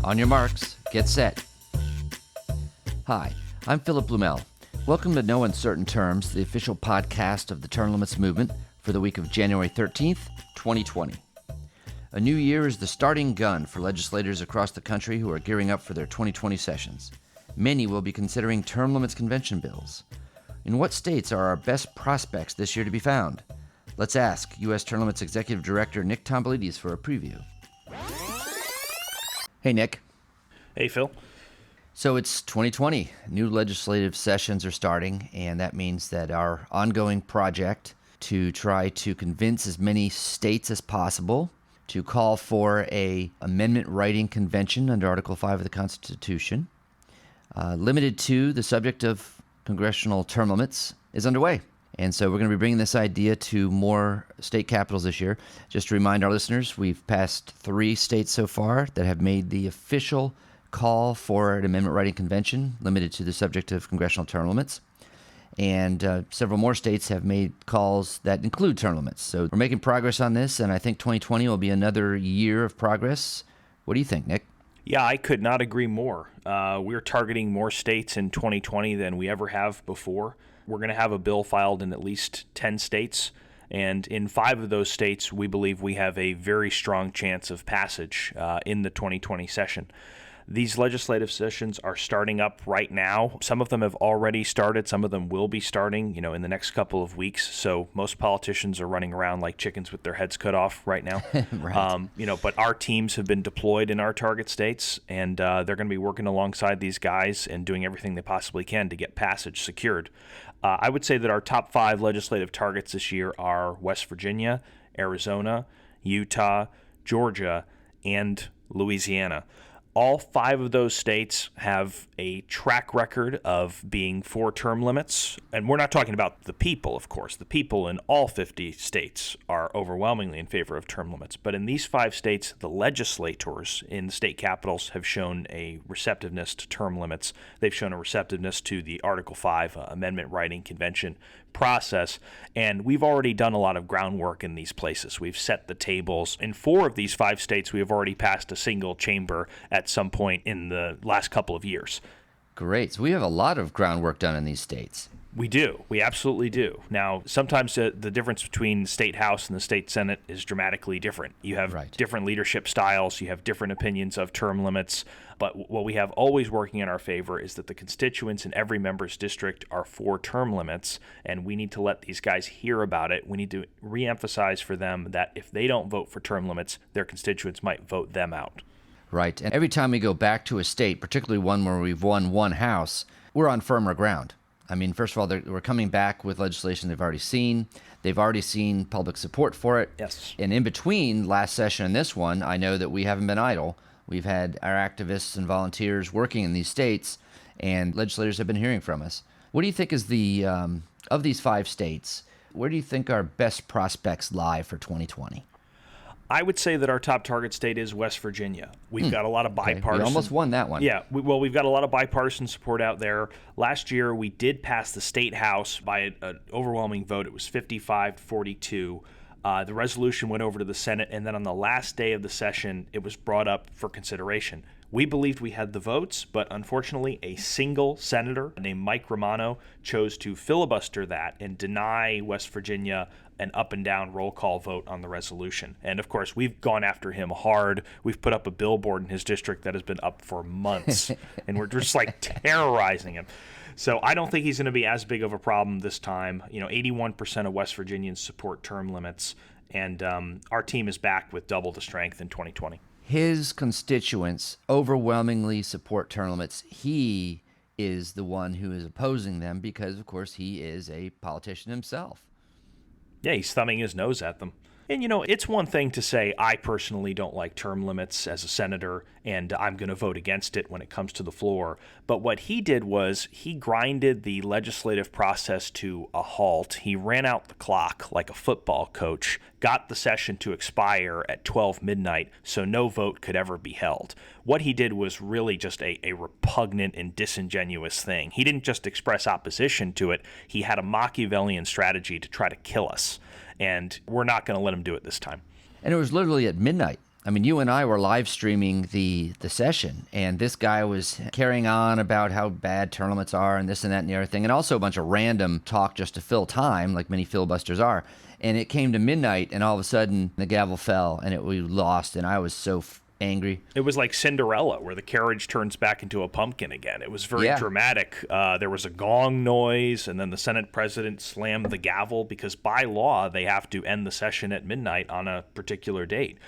On your marks, get set. Hi, I'm Philip Blumel. Welcome to No Uncertain Terms, the official podcast of the Term Limits Movement for the week of January 13th, 2020. A new year is the starting gun for legislators across the country who are gearing up for their 2020 sessions. Many will be considering term limits convention bills. In what states are our best prospects this year to be found? Let's ask U.S. Term Limits Executive Director Nick Tomboulides for a preview. Hey, Nick. Hey, Phil. So it's 2020. New legislative sessions are starting, and that means that our ongoing project to try to convince as many states as possible to call for a amendment writing convention under Article 5 of the Constitution, limited to the subject of congressional term limits, is underway. And so we're going to be bringing this idea to more state capitals this year. Just to remind our listeners, we've passed 3 states so far that have made the official call for an amendment writing convention limited to the subject of congressional term limits. And several more states have made calls that include term limits. So we're making progress on this, and I think 2020 will be another year of progress. What do you think, Nick? Yeah, I could not agree more. We're targeting more states in 2020 than we ever have before. We're going to have a bill filed in at least 10 states, and in 5 of those states, we believe we have a very strong chance of passage in the 2020 session. These legislative sessions are starting up right now. Some of them have already started. Some of them will be starting, in the next couple of weeks. So most politicians are running around like chickens with their heads cut off right now. Right. But our teams have been deployed in our target states, and they're going to be working alongside these guys and doing everything they possibly can to get passage secured. I would say that our top 5 legislative targets this year are West Virginia, Arizona, Utah, Georgia, and Louisiana. All 5 of those states have a track record of being for term limits. And we're not talking about the people, of course. The people in all 50 states are overwhelmingly in favor of term limits. But in these 5 states, the legislators in the state capitals have shown a receptiveness to term limits. They've shown a receptiveness to the Article 5 amendment writing convention process. And we've already done a lot of groundwork in these places. We've set the tables. In 4 of these 5 states, we have already passed a single chamber at some point in the last couple of years. Great. So we have a lot of groundwork done in these states. We do. We absolutely do. Now, sometimes the difference between the state house and the state senate is dramatically different. You have different leadership styles. You have different opinions of term limits. But what we have always working in our favor is that the constituents in every member's district are for term limits, and we need to let these guys hear about it. We need to reemphasize for them that if they don't vote for term limits, their constituents might vote them out. Right. And every time we go back to a state, particularly one where we've won one house, we're on firmer ground. I mean, first of all, we're coming back with legislation they've already seen. They've already seen public support for it. Yes. And in between last session and this one, I know that we haven't been idle. We've had our activists and volunteers working in these states, and legislators have been hearing from us. What do you think is of these 5 states, where do you think our best prospects lie for 2020? I would say that our top target state is West Virginia. We've got a lot of bipartisan... We almost won that one. Yeah, we've got a lot of bipartisan support out there. Last year, we did pass the state house by an overwhelming vote. It was 55-42. The resolution went over to the Senate, and then on the last day of the session, it was brought up for consideration. We believed we had the votes, but unfortunately, a single senator named Mike Romano chose to filibuster that and deny West Virginia an up and down roll call vote on the resolution. And of course, we've gone after him hard. We've put up a billboard in his district that has been up for months, and we're just terrorizing him. So I don't think he's going to be as big of a problem this time. 81% of West Virginians support term limits, and our team is back with double the strength in 2020. His constituents overwhelmingly support term limits. He is the one who is opposing them because, of course, he is a politician himself. Yeah, he's thumbing his nose at them. And, it's one thing to say, I personally don't like term limits as a senator, and I'm going to vote against it when it comes to the floor. But what he did was he grinded the legislative process to a halt. He ran out the clock like a football coach, got the session to expire at 12 midnight so no vote could ever be held. What he did was really just a repugnant and disingenuous thing. He didn't just express opposition to it. He had a Machiavellian strategy to try to kill us. And we're not going to let him do it this time. And it was literally at midnight. I mean, you and I were live streaming the session, and this guy was carrying on about how bad term limits are and this and that and the other thing, and also a bunch of random talk just to fill time, like many filibusters are. And it came to midnight, and all of a sudden the gavel fell, and we lost, and I was so angry. It was like Cinderella, where the carriage turns back into a pumpkin again. It was very dramatic. There was a gong noise, and then the Senate president slammed the gavel because by law they have to end the session at midnight on a particular date.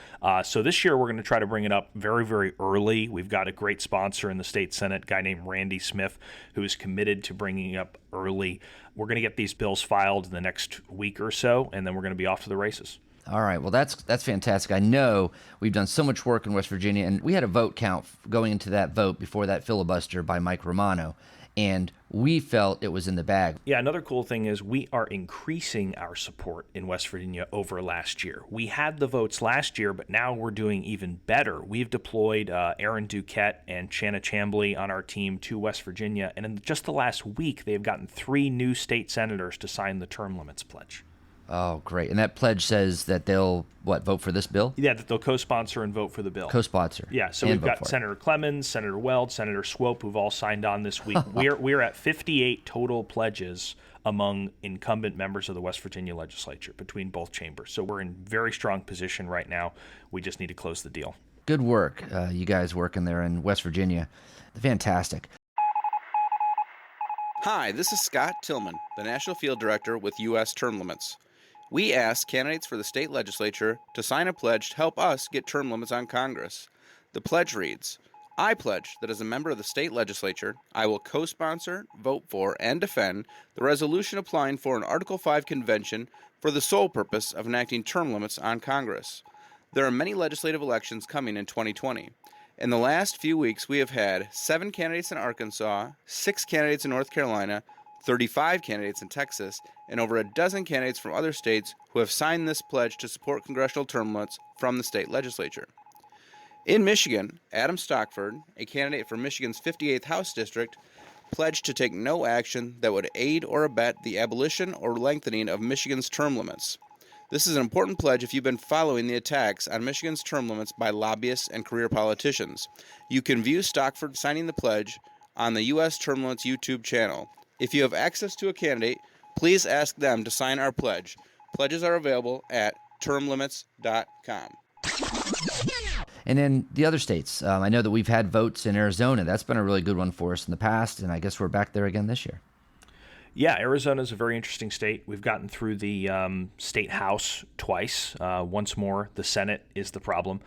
So this year we're going to try to bring it up very, very early. We've got a great sponsor in the state Senate, a guy named Randy Smith, who is committed to bringing it up early. We're going to get these bills filed in the next week or so, and then we're going to be off to the races. All right. Well, that's fantastic. I know we've done so much work in West Virginia, and we had a vote count going into that vote before that filibuster by Mike Romano, and we felt it was in the bag. Yeah, another cool thing is we are increasing our support in West Virginia over last year. We had the votes last year, but now we're doing even better. We've deployed Aaron Duquette and Shanna Chambly on our team to West Virginia, and in just the last week, they've gotten 3 new state senators to sign the term limits pledge. Oh, great. And that pledge says that they'll, vote for this bill? Yeah, that they'll co-sponsor and vote for the bill. Co-sponsor. Yeah, so we've got Senator Clemens, Senator Weld, Senator Swope, who've all signed on this week. We're at 58 total pledges among incumbent members of the West Virginia legislature between both chambers. So we're in very strong position right now. We just need to close the deal. Good work, you guys working there in West Virginia. Fantastic. Hi, this is Scott Tillman, the National Field Director with U.S. Term Limits. We ask candidates for the state legislature to sign a pledge to help us get term limits on Congress. The pledge reads, I pledge that as a member of the state legislature, I will co-sponsor, vote for, and defend the resolution applying for an Article 5 convention for the sole purpose of enacting term limits on Congress. There are many legislative elections coming in 2020. In the last few weeks, we have had 7 candidates in Arkansas, 6 candidates in North Carolina, 35 candidates in Texas, and over a dozen candidates from other states who have signed this pledge to support congressional term limits from the state legislature. In Michigan, Adam Stockford, a candidate for Michigan's 58th House District, pledged to take no action that would aid or abet the abolition or lengthening of Michigan's term limits. This is an important pledge if you've been following the attacks on Michigan's term limits by lobbyists and career politicians. You can view Stockford signing the pledge on the U.S. Term Limits YouTube channel. If you have access to a candidate, please ask them to sign our pledge. Pledges are available at termlimits.com. And then the other states. I know that we've had votes in Arizona. That's been a really good one for us in the past, and I guess we're back there again this year. Yeah, Arizona is a very interesting state. We've gotten through the state house twice. Once more, the Senate is the problem.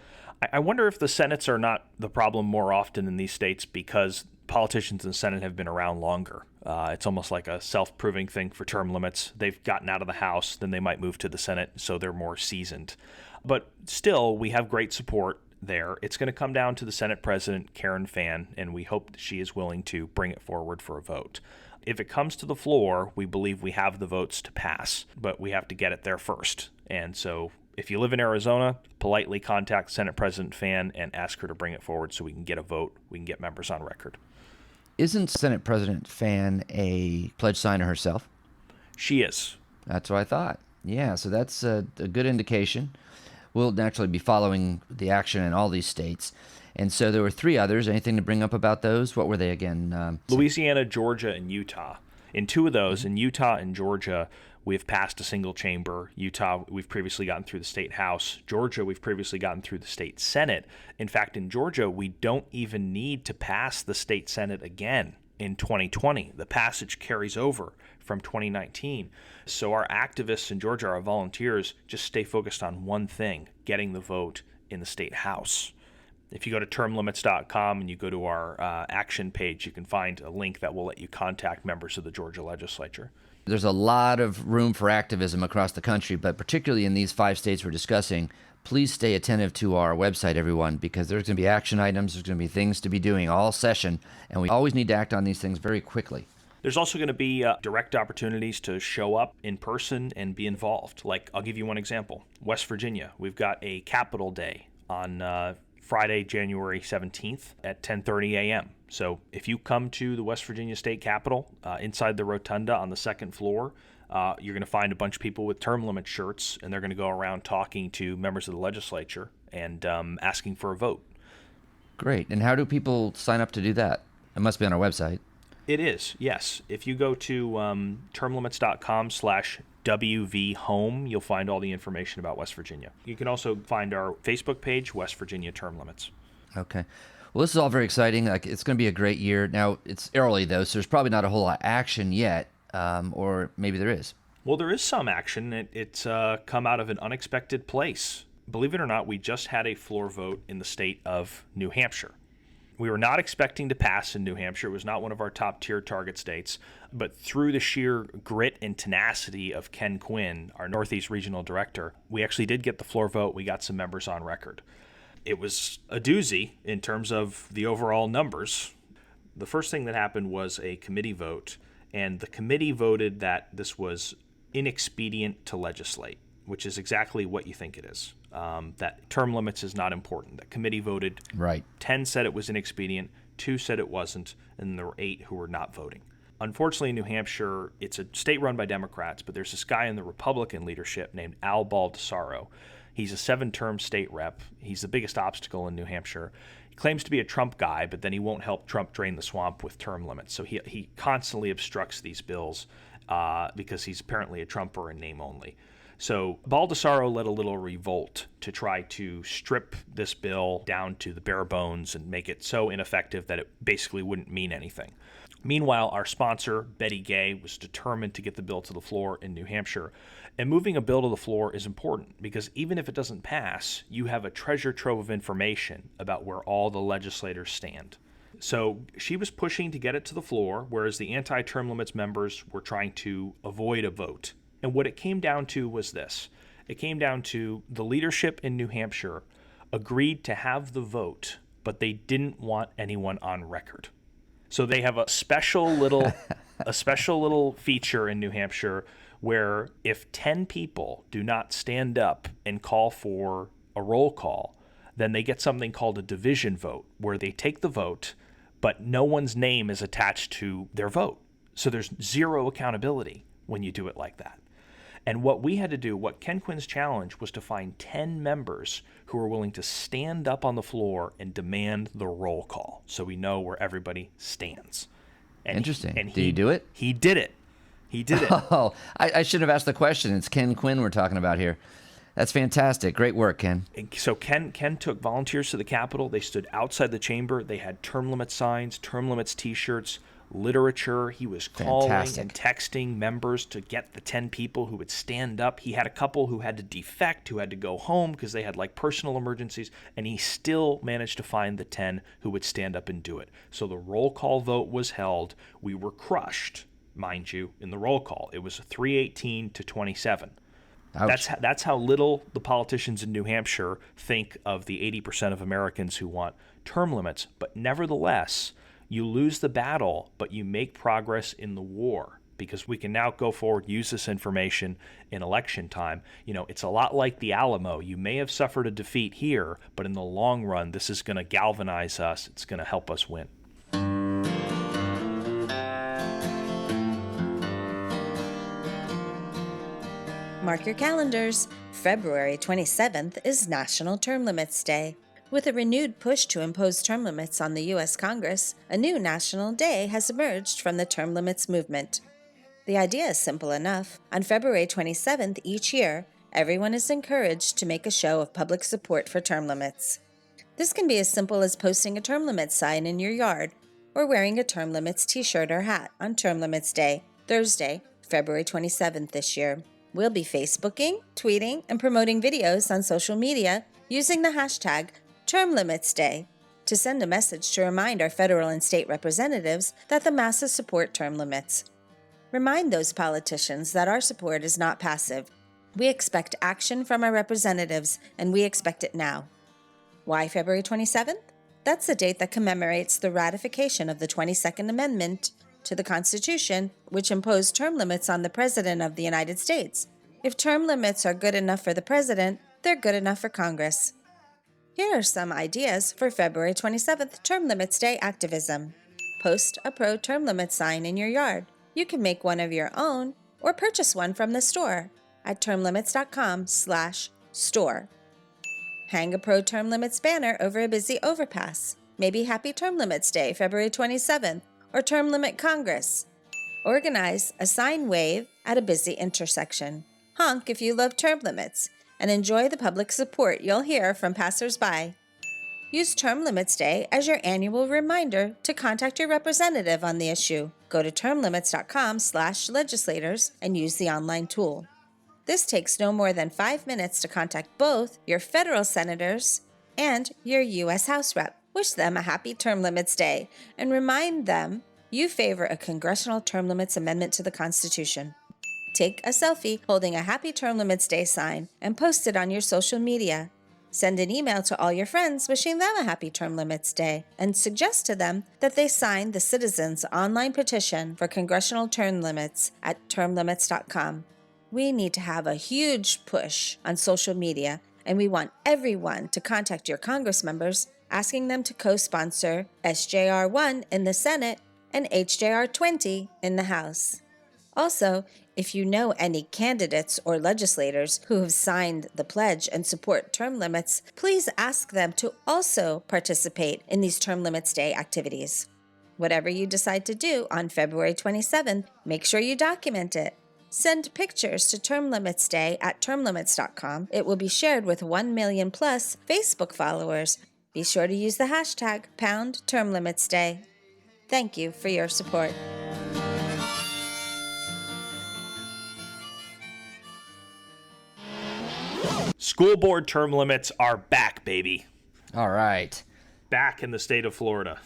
I wonder if the Senates are not the problem more often in these states because politicians in the Senate have been around longer. It's almost like a self-proving thing for term limits. They've gotten out of the House, then they might move to the Senate, so they're more seasoned. But still, we have great support there. It's going to come down to the Senate President, Karen Fann, and we hope that she is willing to bring it forward for a vote. If it comes to the floor, we believe we have the votes to pass, but we have to get it there first. And so if you live in Arizona, politely contact Senate President Fann and ask her to bring it forward so we can get a vote, we can get members on record. Isn't Senate President Fann a pledge signer herself? She is. That's what I thought. Yeah, so that's a good indication. We'll naturally be following the action in all these states. And so there were 3 others. Anything to bring up about those? What were they again? Louisiana, Georgia, and Utah. In 2 of those, in Utah and Georgia, we've passed a single chamber. Utah, we've previously gotten through the state house. Georgia, we've previously gotten through the state senate. In fact, in Georgia, we don't even need to pass the state senate again in 2020. The passage carries over from 2019. So our activists in Georgia, our volunteers, just stay focused on one thing, getting the vote in the state house. If you go to termlimits.com and you go to our action page, you can find a link that will let you contact members of the Georgia legislature. There's a lot of room for activism across the country, but particularly in these 5 states we're discussing, please stay attentive to our website, everyone, because there's going to be action items, there's going to be things to be doing all session, and we always need to act on these things very quickly. There's also going to be direct opportunities to show up in person and be involved. Like, I'll give you one example. West Virginia, we've got a Capitol Day on Friday, January 17th at 10:30 a.m. So if you come to the West Virginia State Capitol inside the rotunda on the 2nd floor, You're going to find a bunch of people with term limit shirts, and they're going to go around talking to members of the legislature and asking for a vote. Great. And how do people sign up to do that? It must be on our website. It is, yes. If you go to termlimits.com/WV Home, you'll find all the information about West Virginia. You can also find our Facebook page, West Virginia Term Limits. Okay. Well, this is all very exciting. Like, it's going to be a great year. Now, it's early, though, so there's probably not a whole lot of action yet, or maybe there is. Well, there is some action. It's come out of an unexpected place. Believe it or not, we just had a floor vote in the state of New Hampshire. We were not expecting to pass in New Hampshire. It was not one of our top-tier target states. But through the sheer grit and tenacity of Ken Quinn, our Northeast Regional Director, we actually did get the floor vote. We got some members on record. It was a doozy in terms of the overall numbers. The first thing that happened was a committee vote, and the committee voted that this was inexpedient to legislate, which is exactly what you think it is. That term limits is not important. The committee voted. Right. 10 said it was inexpedient, 2 said it wasn't, and there were 8 who were not voting. Unfortunately, in New Hampshire, it's a state run by Democrats, but there's this guy in the Republican leadership named Al Baldessaro. He's a 7-term state rep. He's the biggest obstacle in New Hampshire. He claims to be a Trump guy, but then he won't help Trump drain the swamp with term limits. So he constantly obstructs these bills because he's apparently a Trumper in name only. So Baldessaro led a little revolt to try to strip this bill down to the bare bones and make it so ineffective that it basically wouldn't mean anything. Meanwhile, our sponsor, Betty Gay, was determined to get the bill to the floor in New Hampshire. And moving a bill to the floor is important because even if it doesn't pass, you have a treasure trove of information about where all the legislators stand. So she was pushing to get it to the floor, whereas the anti-term limits members were trying to avoid a vote. And what it came down to was this. It came down to the leadership in New Hampshire agreed to have the vote, but they didn't want anyone on record. So they have a special little feature in New Hampshire where if 10 people do not stand up and call for a roll call, then they get something called a division vote, where they take the vote, but no one's name is attached to their vote. So there's zero accountability when you do it like that. And what we had to do, what Ken Quinn's challenge was to find 10 members who were willing to stand up on the floor and demand the roll call so we know where everybody stands. And Interesting. Did he do it? He did it. He did it. Oh, I should have asked the question. It's Ken Quinn we're talking about here. That's fantastic. Great work, Ken. And so Ken took volunteers to the Capitol. They stood outside the chamber. They had term limit signs, term limits T-shirts, literature. He was calling and texting members to get the 10 people who would stand up. He had a couple who had to defect, who had to go home because they had like personal emergencies, and he still managed to find the 10 who would stand up and do it. So the roll call vote was held. We were crushed, mind you, in the roll call. It was 318 to 27. Ouch. That's how little the politicians in New Hampshire think of the 80% of Americans who want term limits. But nevertheless, you lose the battle, but you make progress in the war because we can now go forward, use this information in election time. You know, it's a lot like the Alamo. You may have suffered a defeat here, but in the long run, this is going to galvanize us. It's going to help us win. Mark your calendars. February 27th is National Term Limits Day. With a renewed push to impose term limits on the U.S. Congress, a new national day has emerged from the term limits movement. The idea is simple enough. On February 27th each year, everyone is encouraged to make a show of public support for term limits. This can be as simple as posting a term limits sign in your yard or wearing a term limits t-shirt or hat on Term Limits Day, Thursday, February 27th this year. We'll be Facebooking, tweeting, and promoting videos on social media using the hashtag Term Limits Day to send a message to remind our federal and state representatives that the masses support term limits. Remind those politicians that our support is not passive. We expect action from our representatives, and we expect it now. Why February 27th? That's the date that commemorates the ratification of the 22nd Amendment to the Constitution, which imposed term limits on the President of the United States. If term limits are good enough for the President, they're good enough for Congress. Here are some ideas for February 27th Term Limits Day activism. Post a pro-term limit sign in your yard. You can make one of your own or purchase one from the store at termlimits.com/store. Hang a Pro Term Limits banner over a busy overpass. Maybe Happy Term Limits Day, February 27th, or Term Limit Congress. Organize a sign wave at a busy intersection. Honk if you love term limits, and enjoy the public support you'll hear from passersby. Use Term Limits Day as your annual reminder to contact your representative on the issue. Go to termlimits.com/legislators and use the online tool. This takes no more than 5 minutes to contact both your federal senators and your U.S. House rep. Wish them a happy Term Limits Day and remind them you favor a congressional term limits amendment to the Constitution. Take a selfie holding a Happy Term Limits Day sign and post it on your social media. Send an email to all your friends wishing them a happy Term Limits Day and suggest to them that they sign the Citizens Online Petition for Congressional Term Limits at termlimits.com. We need to have a huge push on social media, and we want everyone to contact your Congress members asking them to co-sponsor SJR 1 in the Senate and HJR 20 in the House. Also, if you know any candidates or legislators who have signed the pledge and support term limits, please ask them to also participate in these Term Limits Day activities. Whatever you decide to do on February 27th, make sure you document it. Send pictures to Term Limits Day at termlimits.com. It will be shared with 1 million plus Facebook followers. Be sure to use the hashtag #TermLimitsDay. Thank you for your support. School board term limits are back, baby. All right. Back in the state of Florida.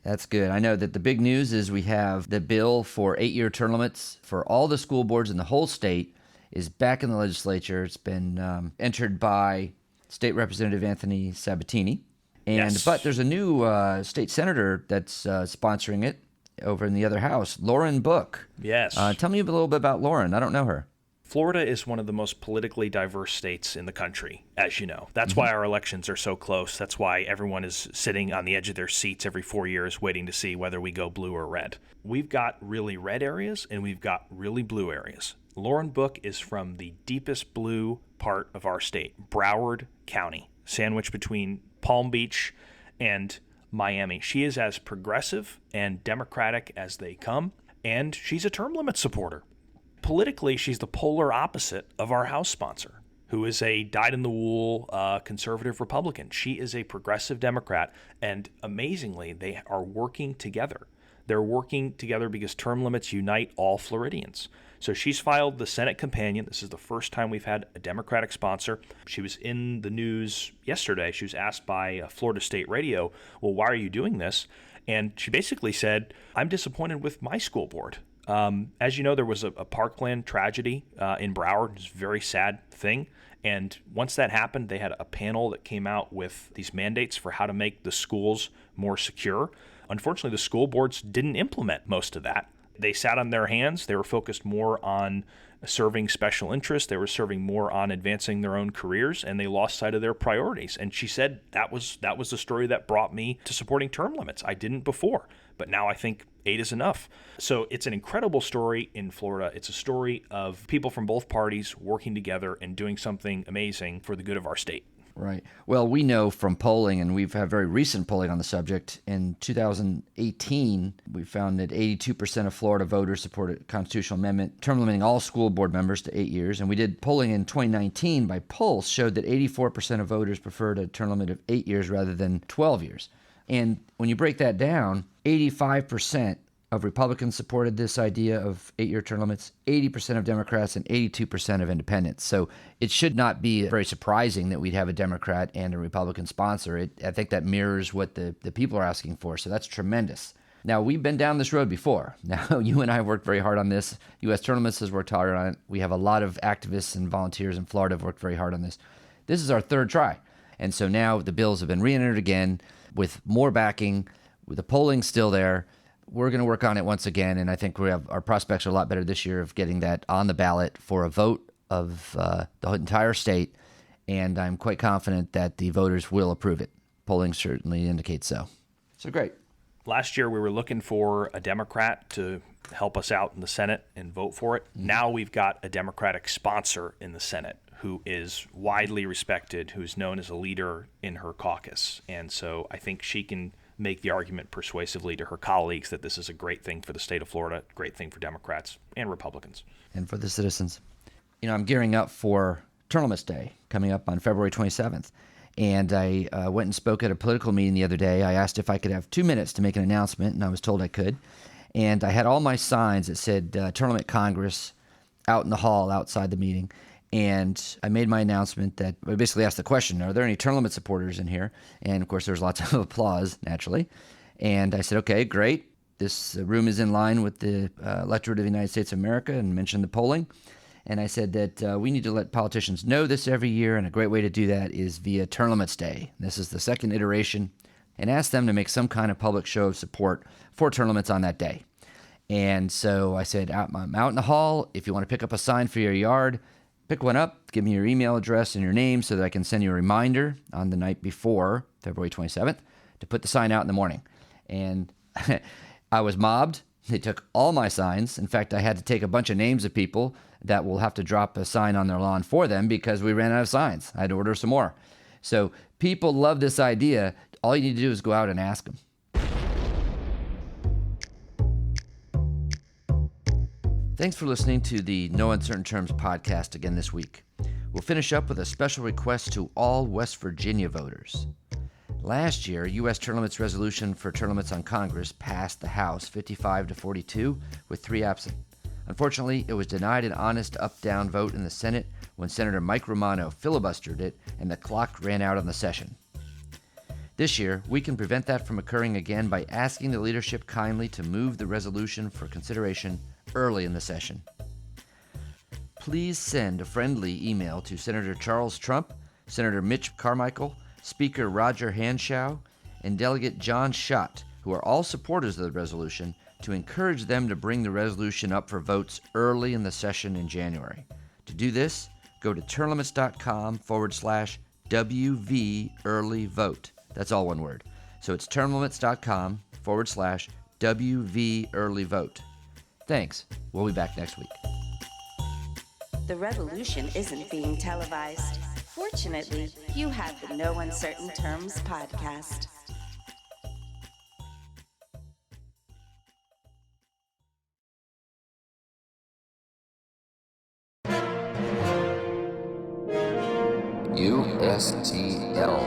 That's good. I know that the big news is we have the bill for 8-year term limits for all the school boards in the whole state is back in the legislature. It's been entered by State Representative Anthony Sabatini. Yes. But there's a new state senator that's sponsoring it over in the other house, Lauren Book. Yes. Tell me a little bit about Lauren. I don't know her. Florida is one of the most politically diverse states in the country, as you know. That's why our elections are so close. That's why everyone is sitting on the edge of their seats every 4 years waiting to see whether we go blue or red. We've got really red areas and we've got really blue areas. Lauren Book is from the deepest blue part of our state, Broward County, sandwiched between Palm Beach and Miami. She is as progressive and democratic as they come, and she's a term limit supporter. Politically, she's the polar opposite of our House sponsor, who is a dyed-in-the-wool conservative Republican. She is a progressive Democrat, and amazingly, they are working together. They're working together because term limits unite all Floridians. So she's filed the Senate companion. This is the first time we've had a Democratic sponsor. She was in the news yesterday. She was asked by Florida State Radio, well, why are you doing this? And she basically said, I'm disappointed with my school board. As you know, there was a parkland tragedy in Broward. It's a very sad thing. And once that happened, they had a panel that came out with these mandates for how to make the schools more secure. Unfortunately, the school boards didn't implement most of that. They sat on their hands. They were focused more on serving special interests. They were serving more on advancing their own careers, and they lost sight of their priorities. And she said that was the story that brought me to supporting term limits. I didn't before, but now I think 8 is enough. So it's an incredible story in Florida. It's a story of people from both parties working together and doing something amazing for the good of our state. Right. Well, we know from polling, and we've had very recent polling on the subject. In 2018, we found that 82% of Florida voters supported a constitutional amendment term limiting all school board members to 8 years. And we did polling in 2019 by Pulse, showed that 84% of voters preferred a term limit of 8 years rather than 12 years. And when you break that down, 85% of Republicans supported this idea of 8-year term limits, 80% of Democrats, and 82% of independents. So it should not be very surprising that we'd have a Democrat and a Republican sponsor. I think that mirrors what the people are asking for, so that's tremendous. Now, we've been down this road before. Now, you and I have worked very hard on this. U.S. Term Limits has worked hard on it. We have a lot of activists and volunteers in Florida have worked very hard on this. This is our third try. And so now the bills have been re-entered again with more backing, with the polling still there. We're going to work on it once again, and I think our prospects are a lot better this year of getting that on the ballot for a vote of the entire state, and I'm quite confident that the voters will approve it. Polling certainly indicates so. So great. Last year, we were looking for a Democrat to help us out in the Senate and vote for it. Now we've got a Democratic sponsor in the Senate who is widely respected, who's known as a leader in her caucus. And so I think she can make the argument persuasively to her colleagues that this is a great thing for the state of Florida, great thing for Democrats and Republicans. And for the citizens. I'm gearing up for Tournaments Day coming up on February 27th. And I went and spoke at a political meeting the other day. I asked if I could have 2 minutes to make an announcement, and I was told I could. And I had all my signs that said Tournament Congress out in the hall outside the meeting. And I made my announcement that I basically asked the question, are there any Tournament supporters in here? And, of course, there was lots of applause, naturally. And I said, okay, great. This room is in line with the electorate of the United States of America, and mentioned the polling. And I said that we need to let politicians know this every year, and a great way to do that is via Tournaments Day. This is the second iteration, and ask them to make some kind of public show of support for tournaments on that day. And so I said, I'm out in the hall. If you want to pick up a sign for your yard, pick one up, give me your email address and your name so that I can send you a reminder on the night before, February 27th, to put the sign out in the morning. And I was mobbed. They took all my signs. In fact, I had to take a bunch of names of people that will have to drop a sign on their lawn for them because we ran out of signs. I had to order some more. So people love this idea. All you need to do is go out and ask them. Thanks for listening to the No Uncertain Terms podcast again this week. We'll finish up with a special request to all West Virginia voters. Last year, U.S. Tournaments resolution for tournaments on Congress passed the House 55-42 with 3 absent. Unfortunately, it was denied an honest up-down vote in the Senate when Senator Mike Romano filibustered it and the clock ran out on the session. This year, we can prevent that from occurring again by asking the leadership kindly to move the resolution for consideration early in the session. Please send a friendly email to Senator Charles Trump, Senator Mitch Carmichael, Speaker Roger Hanshaw, and Delegate John Schott, who are all supporters of the resolution, to encourage them to bring the resolution up for votes early in the session in January. To do this, go to tournaments.com/WV early vote. That's all one word. So it's tournaments.com/WV early vote. Thanks. We'll be back next week. The revolution isn't being televised. Fortunately, you have the No Uncertain Terms podcast. USTL.